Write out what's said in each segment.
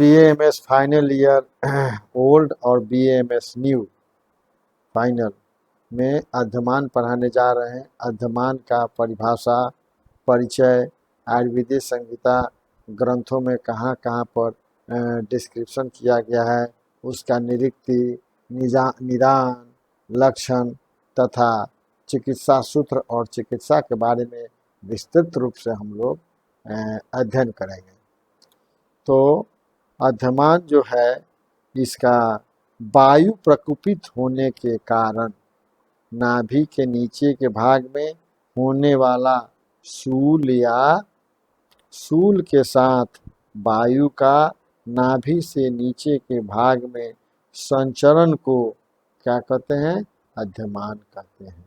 BAMS final year old और BAMS new final में अध्ययन पढ़ाने जा रहे हैं। अध्ययन का परिभाषा, परिचय, आयुर्वेदिक संहिता ग्रंथों में कहाँ कहाँ पर डिस्क्रिप्शन किया गया है, उसका निरुक्ति, निदान, लक्षण तथा चिकित्सा सूत्र और चिकित्सा के बारे में विस्तृत रूप से हम लोग अध्ययन करेंगे। तो अध्ययन जो है इसका वायु प्रकुपित होने के कारण नाभि के नीचे के भाग में होने वाला शूल या शूल के साथ वायु का नाभि से नीचे के भाग में संचरण को क्या कहते हैं? अध्ययन कहते हैं।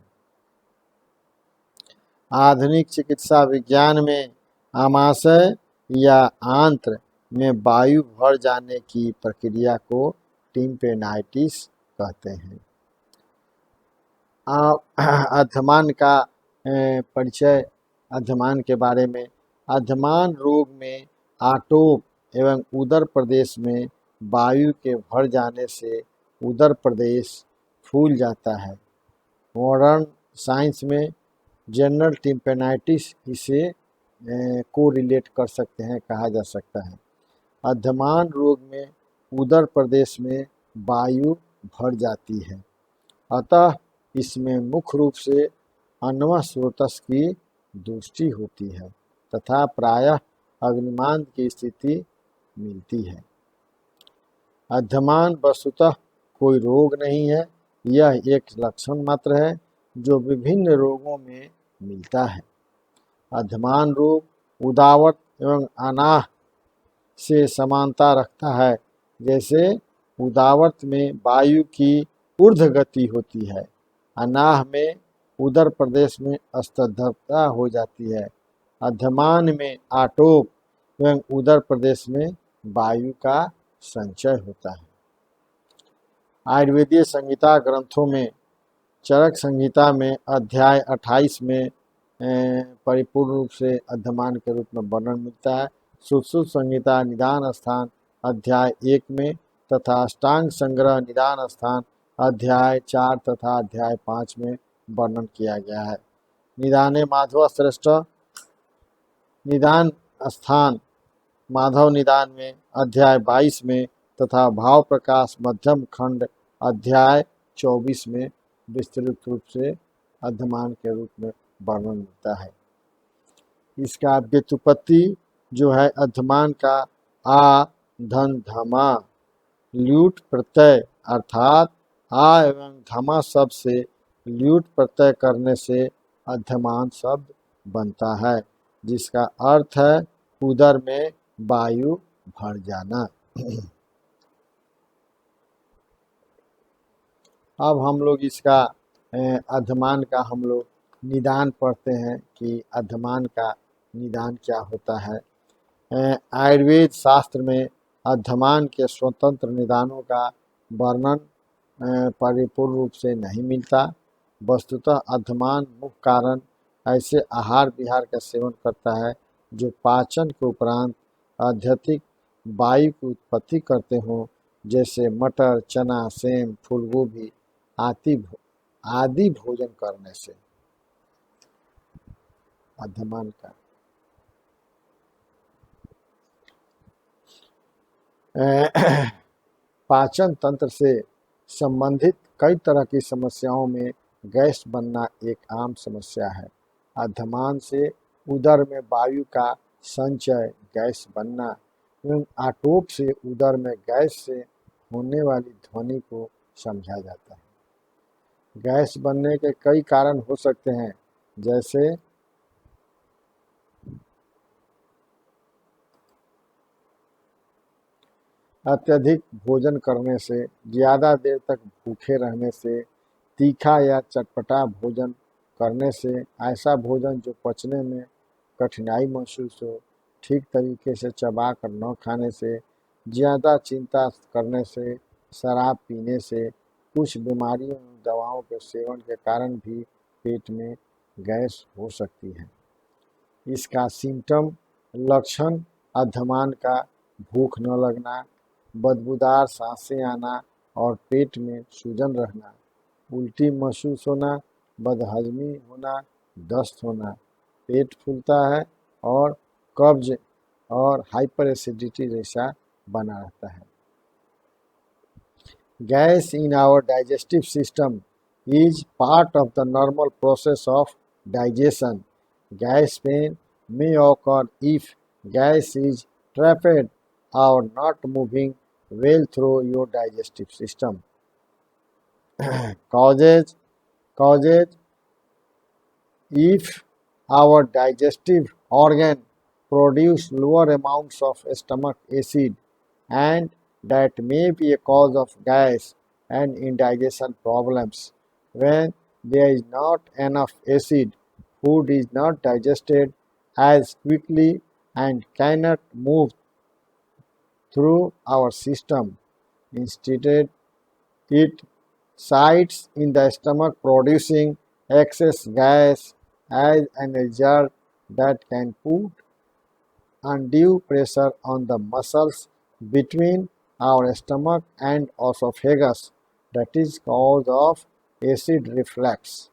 आधुनिक चिकित्सा विज्ञान में आमाशय या आंत्र में वायु भर जाने की प्रक्रिया को टिम्पेनाइटिस कहते हैं। अध्ययन का परिचय, अध्ययन के बारे में, अध्ययन रोग में आटोप एवं उदर प्रदेश में वायु के भर जाने से उदर प्रदेश फूल जाता है। मॉडर्न साइंस में जनरल टिम्पेनाइटिस इसे को रिलेट कर सकते हैं, कहा जा सकता है। अध्ययन रोग में उदर प्रदेश में वायु भर जाती है, अतः इसमें मुख्य रूप से अन्वः स्रोतस की दृष्टि होती है तथा प्रायः अग्निमांद की स्थिति मिलती है। अध्ययन वस्तुतः कोई रोग नहीं है, यह एक लक्षण मात्र है जो विभिन्न रोगों में मिलता है। अध्ययन रोग उदावत एवं अनाह से समानता रखता है। जैसे उदावत में वायु की ऊर्ध्व गति होती है, अनाह में उदर प्रदेश में स्तब्धता हो जाती है। अध्ययन में आटोप एवं उदर प्रदेश में वायु का संचय होता है। आयुर्वेदीय संहिता ग्रंथों में चरक संहिता में अध्याय 28 में परिपूर्ण रूप से अध्ययन के रूप में वर्णन मिलता है। सुश्रुत संहिता निदान स्थान अध्याय 1 में तथा अष्टांग संग्रह निदान स्थान अध्याय 4 तथा अध्याय 5 में वर्णन किया गया है। निदाने माधव श्रेष्ठ निदान स्थान माधव निदान में अध्याय 22 में तथा भाव प्रकाश मध्यम खंड अध्याय 24 में विस्तृत रूप से अध्ययन के रूप में वर्णन मिलता है। इसका व्युत्पत्ति जो है अध्ययन का आ धन धमा ल्यूट प्रत्यय अर्थात आ एवं धमा शब्द से ल्यूट प्रत्यय करने से अध्ययन शब्द बनता है, जिसका अर्थ है उदर में वायु भर जाना। अब हम लोग इसका अध्ययन का हम लोग निदान पढ़ते हैं कि अध्ययन का निदान क्या होता है। आयुर्वेद शास्त्र में अध्ययन के स्वतंत्र निदानों का वर्णन परिपूर्ण रूप से नहीं मिलता। वस्तुतः अध्ययन मुख्य कारण ऐसे आहार विहार का सेवन करता है जो पाचन के उपरांत अत्यधिक वायु की उत्पत्ति करते हों, जैसे मटर, चना, सेम, फूलगोभी आदि भोजन करने से अध्ययन का पाचन तंत्र से संबंधित कई तरह की समस्याओं में गैस बनना एक आम समस्या है। अध्ययन से उदर में वायु का संचय, गैस बनना एवं आटोप से उदर में गैस से होने वाली ध्वनि को समझा जाता है। गैस बनने के कई कारण हो सकते हैं, जैसे अत्यधिक भोजन करने से, ज़्यादा देर तक भूखे रहने से, तीखा या चटपटा भोजन करने से, ऐसा भोजन जो पचने में कठिनाई महसूस हो, ठीक तरीके से चबा कर न खाने से, ज़्यादा चिंता करने से, शराब पीने से, कुछ बीमारियों और दवाओं के सेवन के कारण भी पेट में गैस हो सकती है। इसका सिम्टम लक्षण अध्ययन का भूख न लगना, बदबूदार सांसें आना और पेट में सूजन रहना, उल्टी महसूस होना, बदहजमी होना, दस्त होना, पेट फूलता है और कब्ज और हाइपर एसिडिटी जैसा बना रहता है। Gas in our digestive system is part of the normal process of digestion. Gas pain may occur if gas is trapped or not moving well through your digestive system. Causes causes if our digestive organ produce lower amounts of stomach acid, and that may be a cause of gas and indigestion problems. When there is not enough acid, food is not digested as quickly and cannot move through our system. Instead, it sites in the stomach producing excess gas. As a result, that can put undue pressure on the muscles between our stomach and esophagus. That is cause of acid reflux.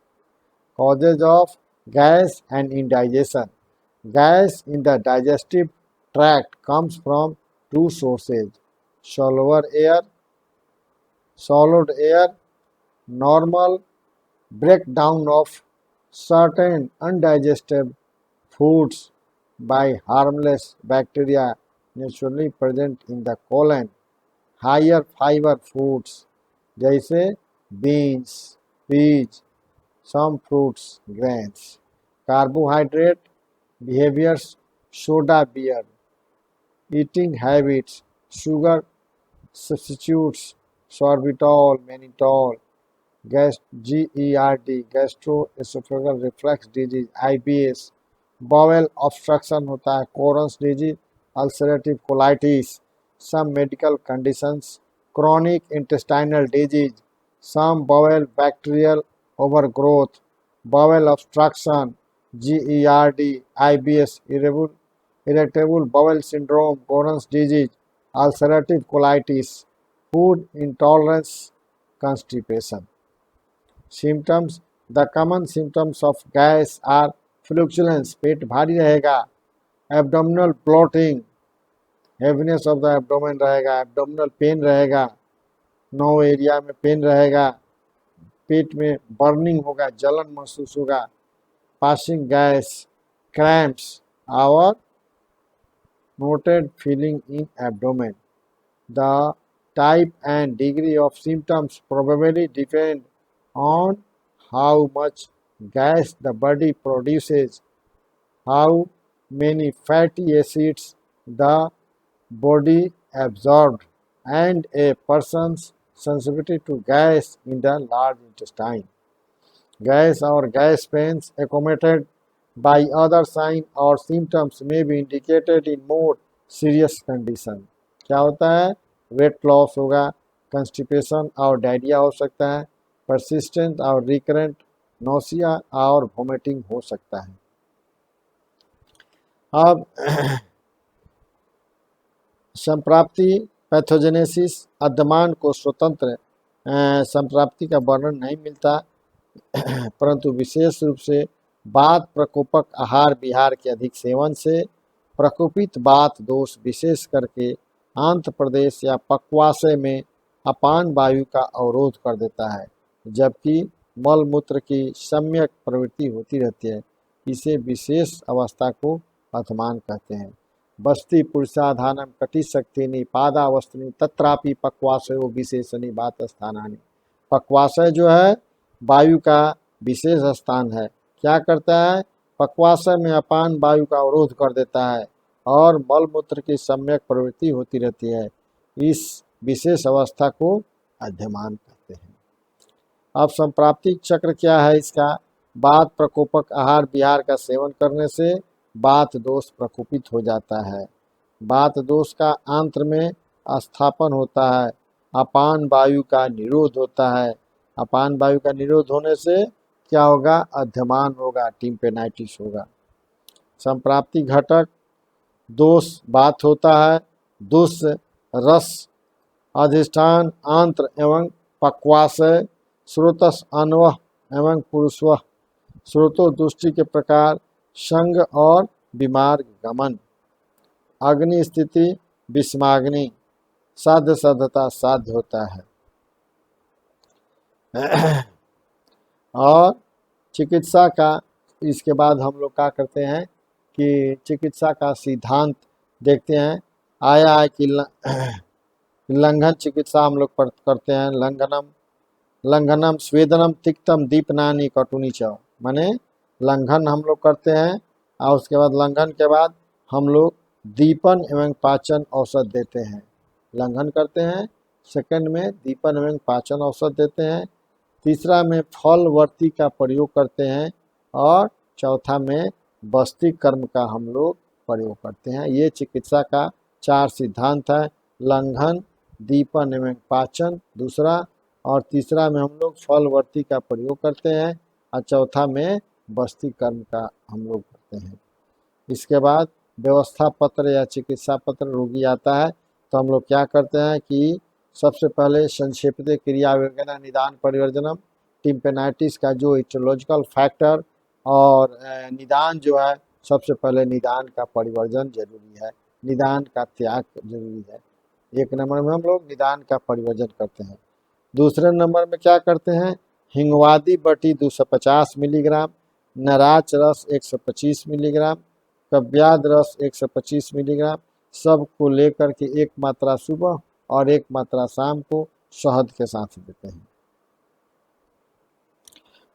Causes of gas and indigestion. Gas in the digestive tract comes from two sources: shallower air, solid air, normal breakdown of certain undigested foods by harmless bacteria naturally present in the colon, higher fiber foods जैसे beans, peas, some fruits, grains, carbohydrate behaviors, soda beer, eating habits, sugar substitutes, sorbitol, mannitol, GERD, gastroesophageal reflux disease, IBS, bowel obstruction होता है, Crohn's disease, ulcerative colitis, some medical conditions, chronic intestinal disease, some bowel bacterial overgrowth, bowel obstruction, GERD, IBS, irritable bowel syndrome, Crohn's disease, ulcerative colitis, food intolerance, constipation. Symptoms: the common symptoms of gas are flatulence, पेट भारी रहेगा, abdominal bloating, heaviness of the abdomen रहेगा, abdominal pain रहेगा, no area में pen रहेगा, पेट में burning होगा, जलन महसूस होगा, पासिंग गैस, क्रैम्प्स और noted feeling in abdomen. The type and degree of symptoms probably depend on how much gas the body produces, how many fatty acids the body absorbed, and a person's sensitivity to gas in the large intestine. Gas or gas pains accompanied by other signs or symptoms may be indicated in more serious condition. क्या होता है? Weight loss होगा, constipation और diarrhoea हो सकता है, persistent और recurrent nausea और वोमिटिंग हो सकता है। अब संप्राप्ति पैथोजेनेसिस, अध्यमान को स्वतंत्र संप्राप्ति का वर्णन नहीं मिलता, परंतु विशेष रूप से वात प्रकोपक आहार विहार के अधिक सेवन से प्रकोपित वात दोष विशेष करके आंत प्रदेश या पक्वाशय में अपान वायु का अवरोध कर देता है, जबकि मल मूत्र की सम्यक प्रवृत्ति होती रहती है। इसे विशेष अवस्था को अधमान कहते हैं। बस्ती पुरुषाधानम कटिशक्तिनी पादावस्त्रिनी तत्रापि पक्वाशयो विशेषणी बात स्थानानि। पक्वाशय जो है वायु का विशेष स्थान है। क्या करता है? पक्वाशय में अपान वायु का अवरोध कर देता है और मल मूत्र की सम्यक प्रवृत्ति होती रहती है। इस विशेष अवस्था को अध्यमान कहते हैं। अब संप्राप्ति चक्र क्या है इसका? वात प्रकोपक आहार विहार का सेवन करने से वात दोष प्रकोपित हो जाता है। वात दोष का आंत्र में स्थापन होता है। अपान वायु का निरोध होता है। अपान वायु का निरोध होने से क्या होगा? अध्यमान होगा, टिम्पेनाइटिस होगा। संप्राप्ति घटक दोष वात होता है, दुष्ट, रस, अधिष्ठान, आंत्र एवं पक्वाशय, स्रोतस अनवह एवं पुरुषवह, स्रोतो दृष्टि के प्रकार, संग और विमार्ग गमन, अग्नि स्थिति, विषमाग्नि, साध्य साध्यता साध्य होता है। और चिकित्सा का, इसके बाद हम लोग क्या करते हैं कि चिकित्सा का सिद्धांत देखते हैं। आया है कि लंघन चिकित्सा हम लोग करते हैं। लंघनम स्वेदनम तिक्तम दीपनानी कटुनी च, माने लंघन हम लोग करते हैं और उसके बाद लंघन के बाद हम लोग दीपन एवं पाचन औषध देते हैं। लंघन करते हैं, सेकंड में दीपन एवं पाचन औषध देते हैं, तीसरा में फलवर्ती का प्रयोग करते हैं और चौथा में बस्ती कर्म का हम लोग प्रयोग करते हैं। ये चिकित्सा का 4 सिद्धांत है। लंघन, दीपन एवं पाचन दूसरा, और तीसरा में हम लोग फलवर्ती का प्रयोग करते हैं और चौथा में बस्ती कर्म का हम लोग करते हैं। इसके बाद व्यवस्था पत्र या चिकित्सा पत्र रोगी आता है तो हम लोग क्या करते हैं कि सबसे पहले संक्षेपित क्रिया वगैरह निदान परिवर्जनम, टिम्पेनाइटिस का जो इटियोलॉजिकल फैक्टर और निदान जो है, सबसे पहले निदान का परिवर्जन जरूरी है, निदान का त्याग जरूरी है। 1 नंबर में हम लोग निदान का परिवर्जन करते हैं। दूसरे नंबर में क्या करते हैं, हिंगवादी बटी 250 मिलीग्राम, नराच रस 125 मिलीग्राम, कव्याद रस 125 मिलीग्राम, सब को लेकर के 1 मात्रा सुबह और 1 मात्रा शाम को शहद के साथ देते हैं।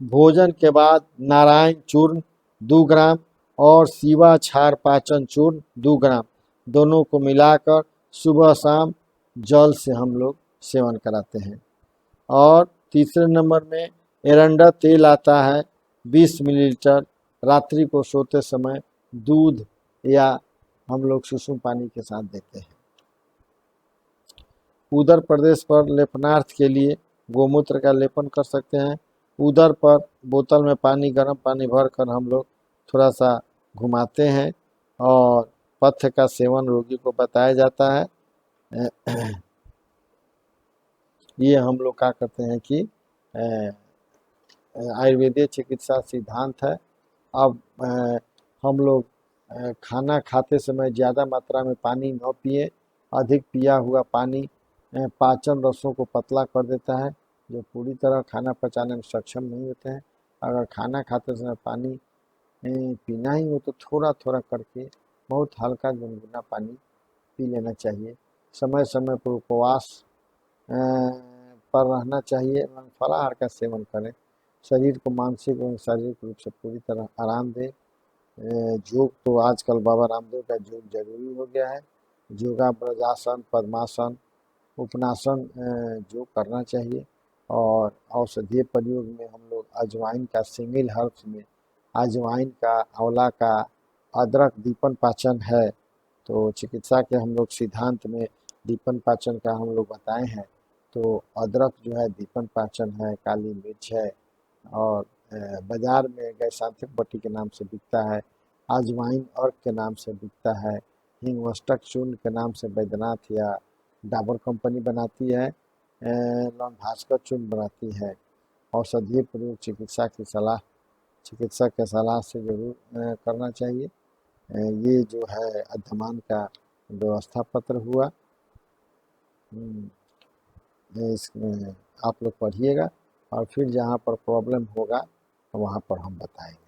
भोजन के बाद नारायण चूर्ण 2 ग्राम और शिवा क्षार पाचन चूर्ण 2 ग्राम, दोनों को मिलाकर सुबह शाम जल से हम लोग सेवन कराते हैं। और तीसरे नंबर में एरंडा तेल आता है 20 मिलीलीटर, रात्रि को सोते समय दूध या हम लोग सुसुम पानी के साथ देते हैं। उदर प्रदेश पर लेपनार्थ के लिए गोमूत्र का लेपन कर सकते हैं। उदर पर बोतल में पानी, गर्म पानी भर कर हम लोग थोड़ा सा घुमाते हैं और पथ्य का सेवन रोगी को बताया जाता है। ये हम लोग क्या करते हैं कि आयुर्वेदीय चिकित्सा सिद्धांत है। अब हम लोग खाना खाते समय ज़्यादा मात्रा में पानी न पिए। अधिक पिया हुआ पानी पाचन रसों को पतला कर देता है, जो पूरी तरह खाना पचाने में सक्षम नहीं होते हैं। अगर खाना खाते समय पानी पीना ही हो तो थोड़ा थोड़ा करके बहुत हल्का गुनगुना पानी पी लेना चाहिए। समय समय पर उपवास पर रहना चाहिए एवं फलाहार का सेवन करें। शरीर को मानसिक एवं शारीरिक रूप से पूरी तरह आराम दें। योग तो आजकल बाबा रामदेव का योग जरूरी हो गया है। योगा, ब्रजासन, पद्मासन, उपनासन जो करना चाहिए। और औषधीय प्रयोग में हम लोग अजवाइन का, सिंगल हर्ब्स में अजवाइन का, आंवला का, अदरक दीपन पाचन है। तो चिकित्सा के हम लोग सिद्धांत में दीपन पाचन का हम लोग बताए हैं। तो अदरक जो है दीपन पाचन है, काली मिर्च है और बाज़ार में गैसांथिक बटी के नाम से बिकता है, अजवाइन अर्क के नाम से बिकता है, हिंगवष्टक चूर्ण के नाम से बैद्यनाथ या डाबर कंपनी बनाती है, लौंग भास्कर चूर्ण बनाती है। औषधीय प्रयोग चिकित्सक के सलाह से जरूर करना चाहिए। ये जो है अध्ययन का व्यवस्था पत्र हुआ, इसमें आप लोग पढ़िएगा और फिर जहाँ पर प्रॉब्लम होगा वहाँ पर हम बताएंगे।